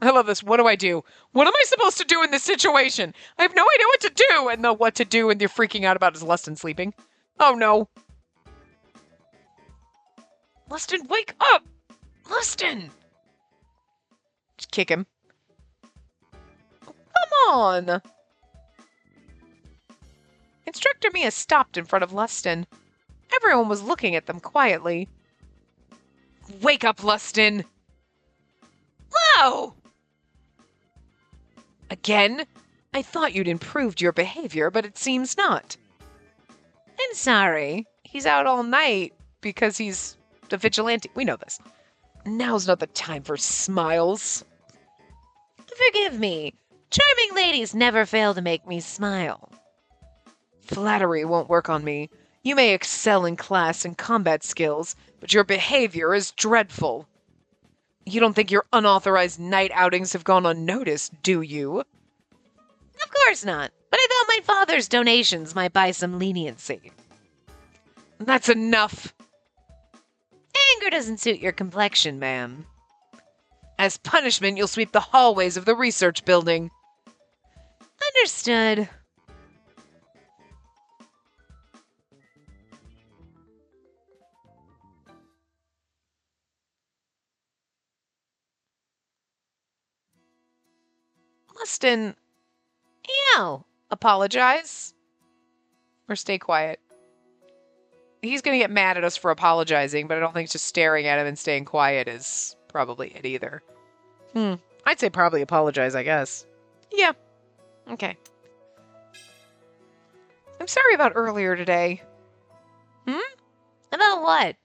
I love this. What do I do? What am I supposed to do in this situation? I have no idea what to do. And the what to do, and they're freaking out about his Lustin sleeping. Oh no. Lustin, wake up! Lustin! Just kick him. Oh, come on! Instructor Mia stopped in front of Lustin. Everyone was looking at them quietly. Wake up, Lustin! Whoa! Again? I thought you'd improved your behavior, but it seems not. I'm sorry. He's out all night because he's the vigilante. We know this. Now's not the time for smiles. Forgive me. Charming ladies never fail to make me smile. Flattery won't work on me. You may excel in class and combat skills, but your behavior is dreadful. You don't think your unauthorized night outings have gone unnoticed, do you? Of course not, but I thought my father's donations might buy some leniency. That's enough. Anger doesn't suit your complexion, ma'am. As punishment, you'll sweep the hallways of the research building. Understood. Lustin, apologize. Or stay quiet. He's going to get mad at us for apologizing, but I don't think just staring at him and staying quiet is probably it either. I'd say probably apologize, I guess. Yeah. Okay. I'm sorry about earlier today. About what?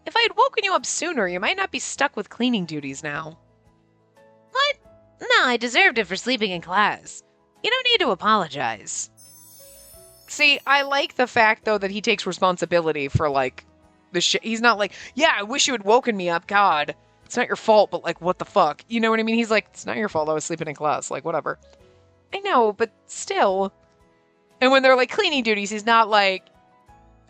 If I had woken you up sooner, you might not be stuck with cleaning duties now. What? No, I deserved it for sleeping in class. You don't need to apologize. See, I like the fact, though, that he takes responsibility for, like, the shit. He's not like, yeah, I wish you had woken me up, God. It's not your fault, but, like, what the fuck? You know what I mean? He's like, it's not your fault, I was sleeping in class. Like, whatever. I know, but still. And when they're, like, cleaning duties, he's not like...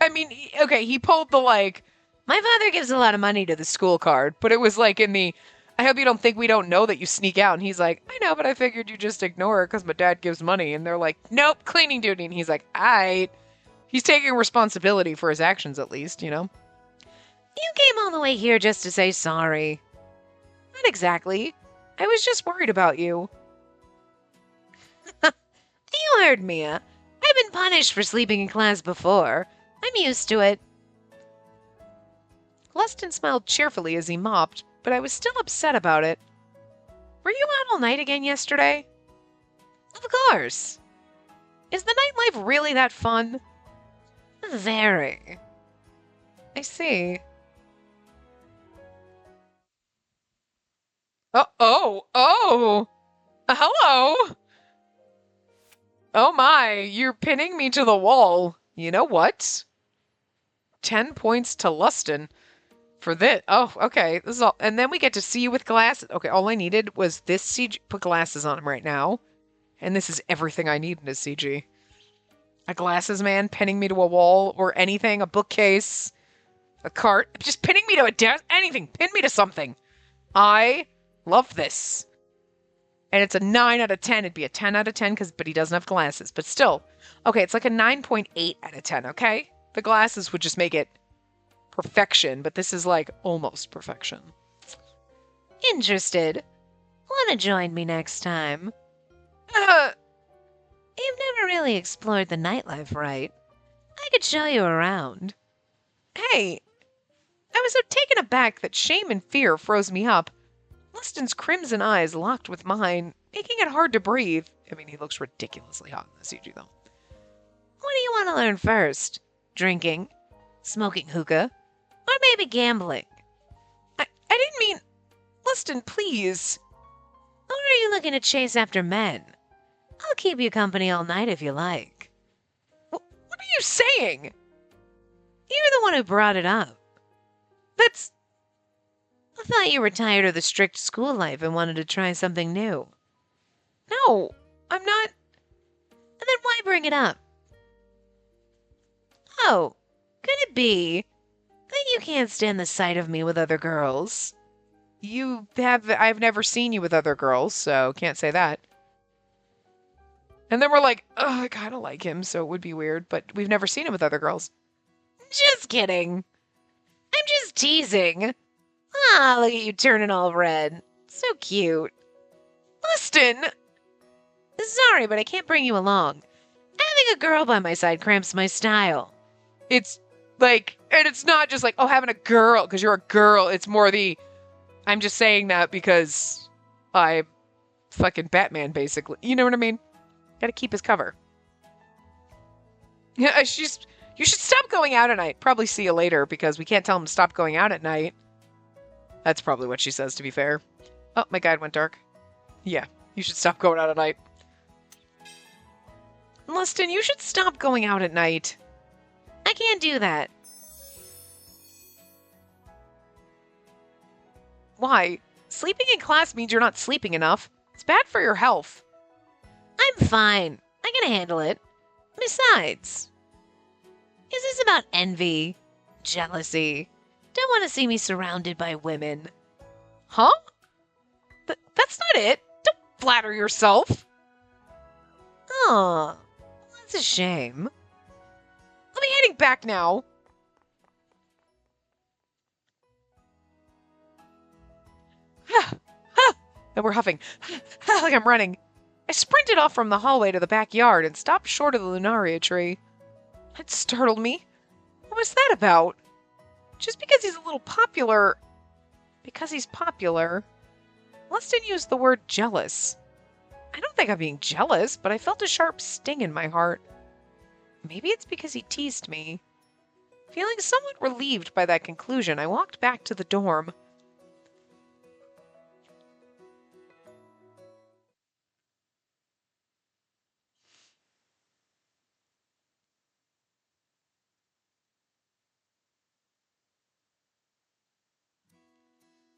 I mean, okay, he pulled the, like, my father gives a lot of money to the school card, but it was, like, in the... I hope you don't think we don't know that you sneak out. And he's like, I know, but I figured you just ignore it because my dad gives money. And they're like, nope, cleaning duty. And he's like, aight. He's taking responsibility for his actions, at least, you know? You came all the way here just to say sorry. Not exactly. I was just worried about you. You heard Mia. I've been punished for sleeping in class before. I'm used to it. Lustin smiled cheerfully as he mopped, but I was still upset about it. Were you out all night again yesterday? Of course. Is the nightlife really that fun? Very. I see. Oh. Hello. Oh my, you're pinning me to the wall. You know what? 10 points to Lustin. For this. Oh, okay. This is all. And then we get to see you with glasses. Okay, all I needed was this CG. Put glasses on him right now. And this is everything I need in a CG. A glasses man pinning me to a wall or anything, a bookcase, a cart, just pinning me to a desk, anything, pin me to something. I love this. And it's a 9 out of 10. It'd be a 10 out of 10 but he doesn't have glasses. But still, okay, it's like a 9.8 out of 10, okay? The glasses would just make it perfection, but this is like almost perfection. Interested? Want to join me next time? Uh, You've never really explored the nightlife, right? I could show you around. Hey, I was so taken aback that shame and fear froze me up. Lustin's crimson eyes locked with mine, making it hard to breathe. I mean, he looks ridiculously hot in the CG, though. What do you want to learn first? Drinking? Smoking hookah? Or maybe gambling? I didn't mean... Lustin, please. Or are you looking to chase after men? I'll keep you company all night if you like. What are you saying? You're the one who brought it up. That's... I thought you were tired of the strict school life and wanted to try something new. No, I'm not... And then why bring it up? Oh, could it be that you can't stand the sight of me with other girls? I've never seen you with other girls, so can't say that. And then we're like, oh, I kind of like him, so it would be weird, but we've never seen him with other girls. Just kidding. I'm just teasing. Ah, look at you turning all red. So cute. Lustin! Sorry, but I can't bring you along. Having a girl by my side cramps my style. It's like, and it's not just like, oh, having a girl, because you're a girl. It's more I'm just saying that because I'm fucking Batman, basically. You know what I mean? Gotta keep his cover. Yeah, you should stop going out at night. Probably see you later, because we can't tell him to stop going out at night. That's probably what she says, to be fair. Oh, my guide went dark. Yeah, you should stop going out at night. Lustin, you should stop going out at night. I can't do that. Why? Sleeping in class means you're not sleeping enough. It's bad for your health. I'm fine. I can handle it. Besides, is this about envy? Jealousy? Don't want to see me surrounded by women. Huh? That's not it. Don't flatter yourself. Oh, that's a shame. I'll be heading back now. And we're huffing. Like I'm running. I sprinted off from the hallway to the backyard and stopped short of the lunaria tree. It startled me. What was that about? Just because he's a little popular... Because he's popular... Lustin used the word jealous. I don't think I'm being jealous, but I felt a sharp sting in my heart. Maybe it's because he teased me. Feeling somewhat relieved by that conclusion, I walked back to the dorm.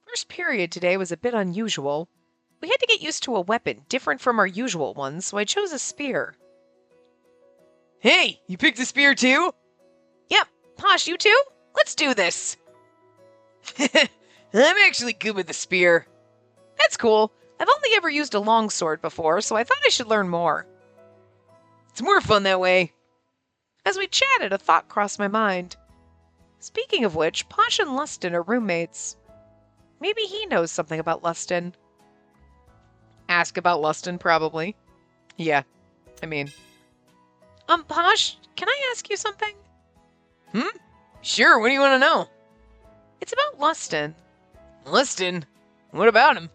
First period today was a bit unusual. We had to get used to a weapon different from our usual ones, so I chose a spear. Hey, you picked a spear too? Yep. Posh, you too? Let's do this. I'm actually good with the spear. That's cool. I've only ever used a longsword before, so I thought I should learn more. It's more fun that way. As we chatted, a thought crossed my mind. Speaking of which, Posh and Lustin are roommates. Maybe he knows something about Lustin. Ask about Lustin, probably. Yeah, I mean... Posh, can I ask you something? Sure, what do you want to know? It's about Lustin. Lustin? What about him?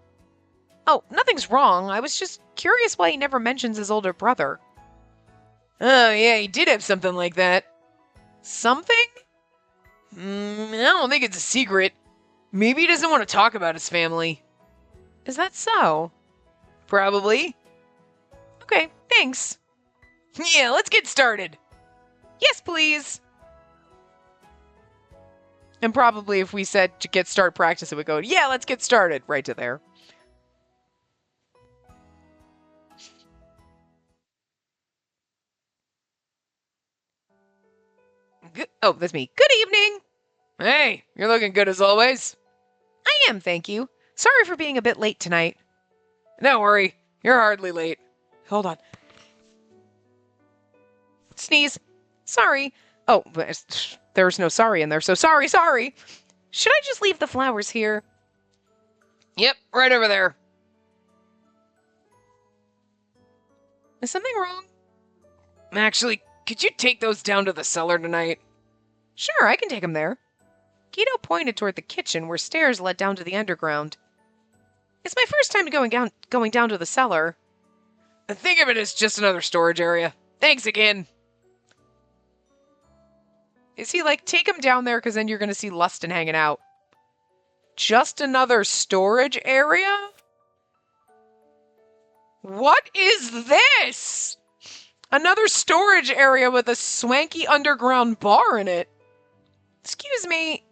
Oh, nothing's wrong. I was just curious why he never mentions his older brother. Oh, yeah, he did have something like that. Something? I don't think it's a secret. Maybe he doesn't want to talk about his family. Is that so? Probably. Okay, thanks. Yeah, let's get started. Yes, please. And probably if we said to get start practice, it would go, yeah, let's get started. Right to there. Oh, that's me. Good evening. Hey, you're looking good as always. I am, thank you. Sorry for being a bit late tonight. Don't worry, you're hardly late. Hold on. Sneeze. Sorry. Oh, but there's no sorry in there, so sorry. Should I just leave the flowers here? Yep, right over there. Is something wrong? Actually, could you take those down to the cellar tonight? Sure, I can take them there. Guido pointed toward the kitchen where stairs led down to the underground. It's my first time going down to the cellar. Think of it as just another storage area. Thanks again. Is he like, take him down there because then you're going to see Lustin hanging out? Just another storage area? What is this? Another storage area with a swanky underground bar in it. Excuse me.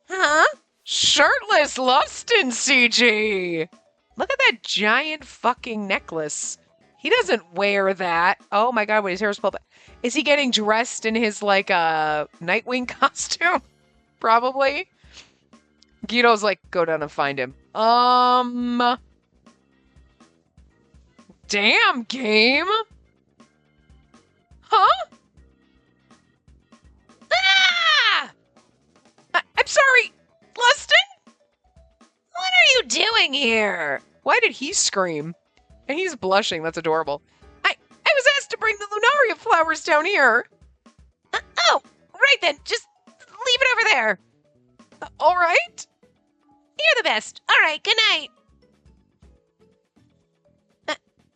Huh? Shirtless Lustin CG. Look at that giant fucking necklace. He doesn't wear that. Oh my god, wait, his hair is pulled back. Is he getting dressed in his, like, Nightwing costume? Probably. Guido's like, go down and find him. Damn, game. Huh? Ah! I'm sorry, Lustin? What are you doing here? Why did he scream? And he's blushing. That's adorable. I was asked to bring the Lunaria flowers down here. Oh, right then. Just leave it over there. All right. You're the best. All right, good night.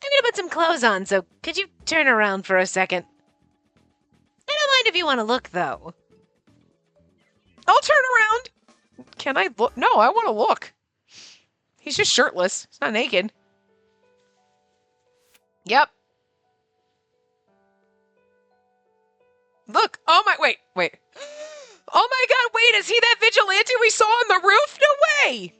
I'm gonna put some clothes on, so could you turn around for a second? I don't mind if you want to look, though. I'll turn around. Can I look? No, I want to look. He's just shirtless. He's not naked. Yep. Look. Oh my, wait. Oh my god, wait, is he that vigilante we saw on the roof? No way!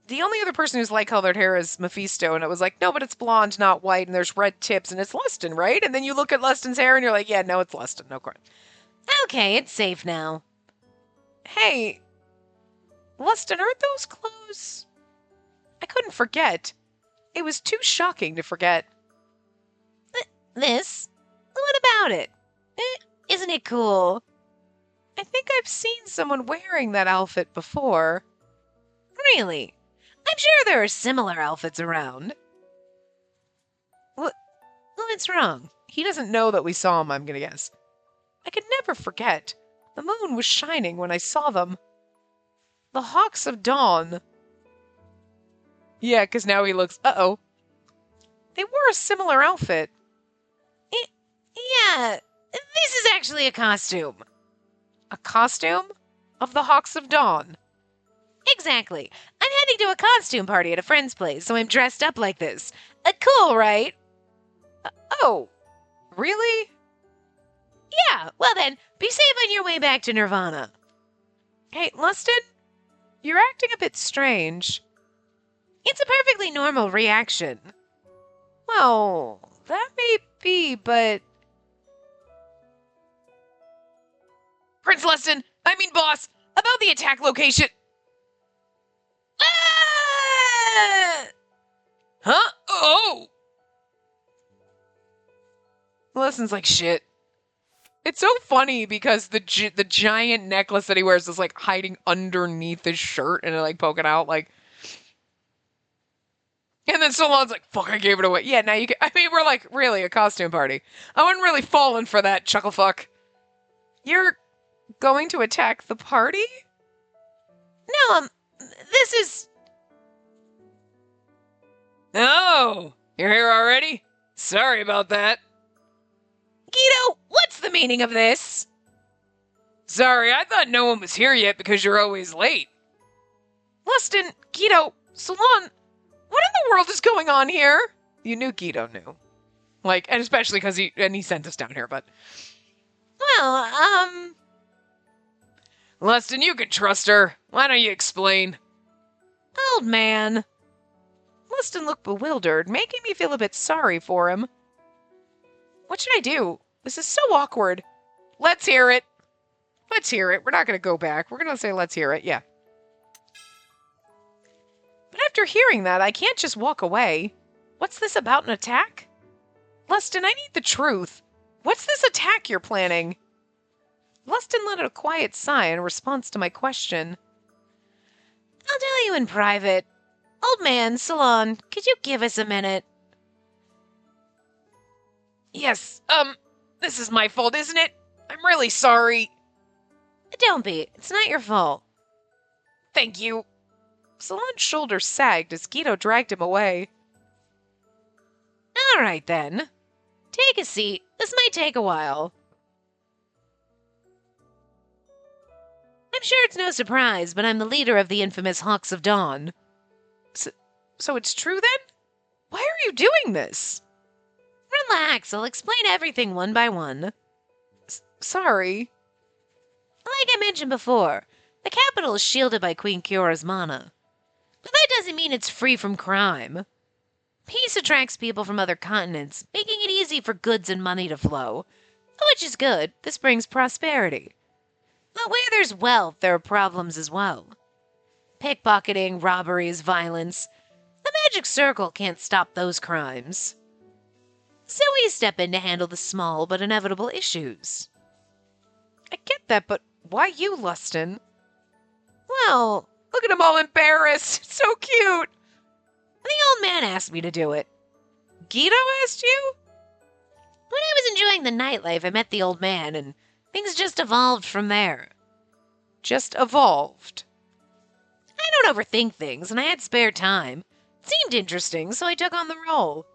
The only other person who's light-colored hair is Mephisto, and it was like, no, but it's blonde, not white, and there's red tips, and it's Lustin, right? And then you look at Lustin's hair, and you're like, yeah, no, it's Lustin, no crime. Okay, it's safe now. Hey, Lustin, aren't those clothes? I couldn't forget. It was too shocking to forget. This? What about it? Isn't it cool? I think I've seen someone wearing that outfit before. Really? I'm sure there are similar outfits around. What's wrong? He doesn't know that we saw him, I'm gonna guess. I could never forget. The moon was shining when I saw them. The Hawks of Dawn. Yeah, because now he looks... Uh-oh. They wore a similar outfit. Yeah, this is actually a costume. A costume? Of the Hawks of Dawn. Exactly. I'm heading to a costume party at a friend's place, so I'm dressed up like this. Cool, right? Oh, really? Yeah, well then, be safe on your way back to Nirvana. Hey, Lustin, you're acting a bit strange. It's a perfectly normal reaction. Well, that may be, but... Prince Lustin, boss, about the attack location. Ah! Huh? Oh! Lustin's like, shit. It's so funny because the giant necklace that he wears is like hiding underneath his shirt and like poking out like. And then Solon's like, fuck, I gave it away. Yeah, now you can. We're like, really, a costume party. I wouldn't really fallen for that, chucklefuck. You're going to attack the party? No, this is... Oh, you're here already? Sorry about that. Guido, what's the meaning of this? Sorry, I thought no one was here yet because you're always late. Lustin, Guido, Solon, what in the world is going on here? You knew Guido knew. Like, and especially because he sent us down here, but... Well, Lustin, you can trust her. Why don't you explain? Old man. Lustin looked bewildered, making me feel a bit sorry for him. What should I do? This is so awkward. Let's hear it. Let's hear it. We're not going to go back. We're going to say let's hear it. Yeah. But after hearing that, I can't just walk away. What's this about, an attack? Lustin, I need the truth. What's this attack you're planning? Lustin let out a quiet sigh in response to my question. I'll tell you in private. Old man, Salon, could you give us a minute? Yes, this is my fault, isn't it? I'm really sorry. Don't be. It's not your fault. Thank you. Salon's shoulders sagged as Guido dragged him away. All right, then. Take a seat. This might take a while. I'm sure it's no surprise, but I'm the leader of the infamous Hawks of Dawn. So it's true then? Why are you doing this? Relax, I'll explain everything one by one. Sorry. Like I mentioned before, the capital is shielded by Queen Kyora's mana. But that doesn't mean it's free from crime. Peace attracts people from other continents, making it easy for goods and money to flow. Which is good, this brings prosperity. But where there's wealth, there are problems as well. Pickpocketing, robberies, violence. The magic circle can't stop those crimes. So we step in to handle the small but inevitable issues. I get that, but why you, Lustin? Well, Look at him all embarrassed. So cute. the old man asked me to do it. Guido asked you? When I was enjoying the nightlife, I met the old man, and things just evolved from there. Just evolved. I don't overthink things, and I had spare time. It seemed interesting, so I took on the role.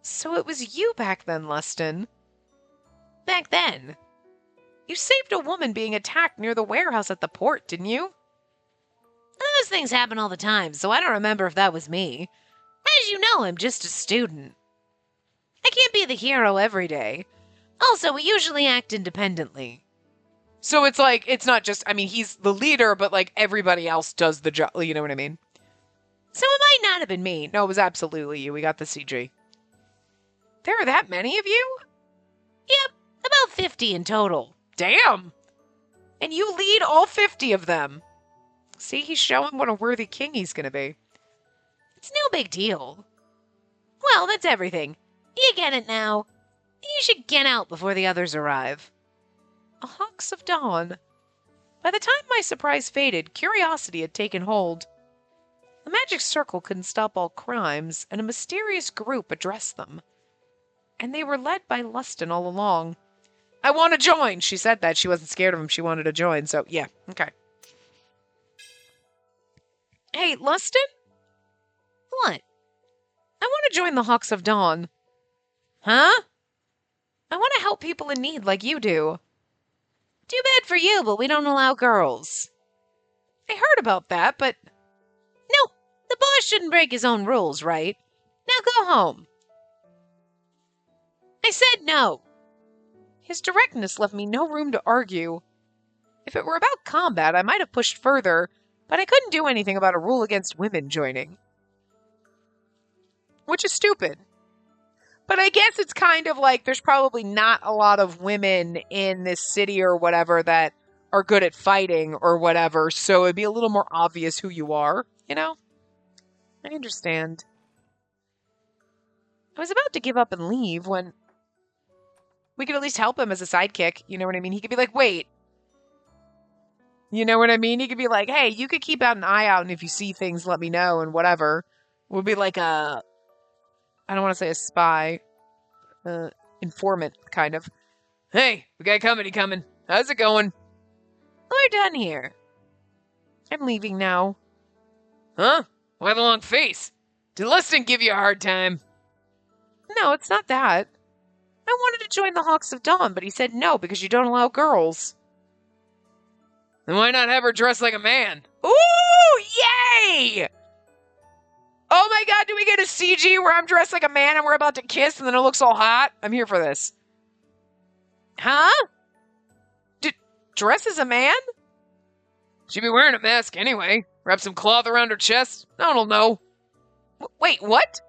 So it was you back then, Lustin. Back then, You saved a woman being attacked near the warehouse at the port, didn't you? those things happen all the time, so I don't remember if that was me. As you know, I'm just a student. I can't be the hero every day. Also, we usually act independently. So it's like, it's not just, I mean, he's the leader, but like everybody else does the job. You know what I mean? So it might not have been me. No, it was absolutely you. We got the CG. There are that many of you? Yep, about 50 in total. Damn! And you lead all 50 of them. See, he's showing what a worthy king he's going to be. It's no big deal. Well, that's everything. You get it now. You should get out before the others arrive. A Hawks of Dawn. By the time my surprise faded, curiosity had taken hold. The magic circle couldn't stop all crimes, and a mysterious group addressed them. And they were led by Lustin all along. I want to join! She said that. She wasn't scared of him. She wanted to join, so yeah, okay. Hey, Lustin? What? I want to join the Hawks of Dawn. Huh? I want to help people in need like you do. Too bad for you, but we don't allow girls. I heard about that, but No, the boss shouldn't break his own rules, right? Now go home. I said no. his directness left me no room to argue. If it were about combat, I might have pushed further, but I couldn't do anything about a rule against women joining. Which is stupid. But I guess it's kind of like there's probably not a lot of women in this city or whatever that are good at fighting or whatever, so it'd be a little more obvious who you are, you know? I understand. I was about to give up and leave when we could at least help him as a sidekick, you know what I mean? He could be like, wait. You know what I mean? He could be like, hey, you could keep out an eye out, and if you see things, let me know, and whatever. Would be like a, I don't want to say a spy, informant, kind of. Hey, we got company coming. How's it going? We're done here. I'm leaving now. Huh? Why the long face? Did Lustin give you a hard time? No, it's not that. I wanted to join the Hawks of Dawn, but he said no because you don't allow girls. Then why not have her dress like a man? Ooh, yay! Oh my god, do we get a CG where I'm dressed like a man and we're about to kiss and then it looks all hot? I'm here for this. Huh? Dress as a man? She'd be wearing a mask anyway. Wrap some cloth around her chest. I don't know. Wait, what?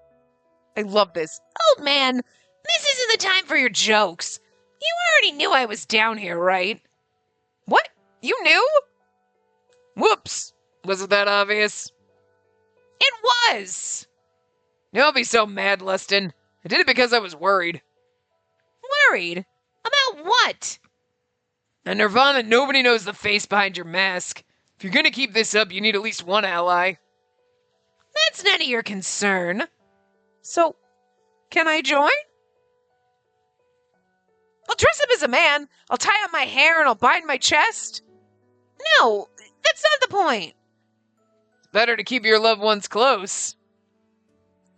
I love this. Old man, this isn't the time for your jokes. You already knew I was down here, right? What? You knew? Whoops. Was it that obvious? It was. Don't be so mad, Lustin. I did it because I was worried. Worried? About what? And Nirvana, nobody knows the face behind your mask. If you're gonna keep this up, you need at least one ally. That's none of your concern. So, can I join? I'll dress up as a man. I'll tie up my hair and I'll bind my chest. No, that's not the point. It's better to keep your loved ones close.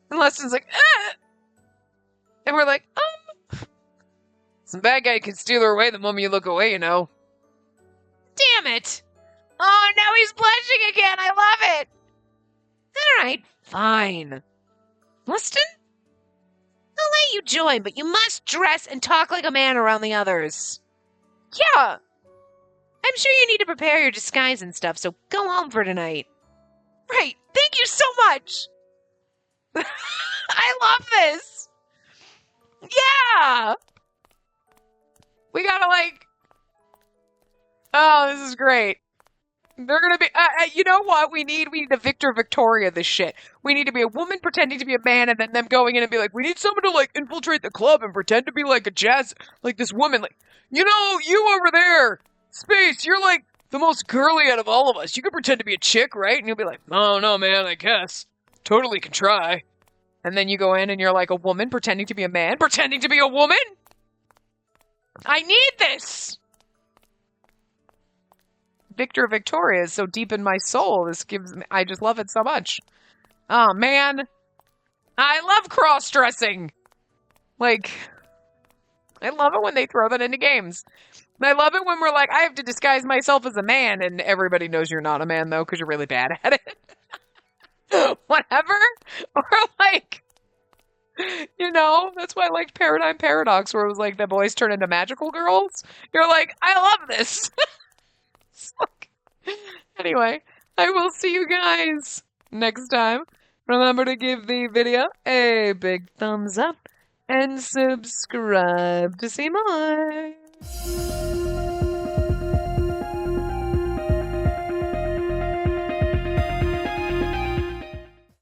And Lustin's like, ah! And we're like, Some bad guy can steal her away the moment you look away, you know. Damn it. oh, now he's blushing again. I love it. All right, fine. Lustin? I'll let you join, but you must dress and talk like a man around the others. Yeah. I'm sure you need to prepare your disguise and stuff, so go home for tonight. Right. Thank you so much. I love this. Yeah. We gotta oh, this is great. They're gonna be, you know what we need? We need a Victor Victoria this shit. We need to be a woman pretending to be a man and then them going in and be like, we need someone to infiltrate the club and pretend to be a jazz, this woman. You know, you over there, Space, you're the most girly out of all of us. You could pretend to be a chick, right? And you'll be like, oh no, man, I guess. Totally can try. And then you go in and you're a woman pretending to be a man, pretending to be a woman? I need this! Victor Victoria is so deep in my soul. This gives me, I just love it so much. Oh, man. I love cross-dressing. I love it when they throw that into games. I love it when we're I have to disguise myself as a man, and everybody knows you're not a man, though, because you're really bad at it. Whatever. Or you know, that's why I liked Paradigm Paradox, where it was the boys turn into magical girls. You're I love this. Anyway, I will see you guys next time. Remember to give the video a big thumbs up and subscribe to see more.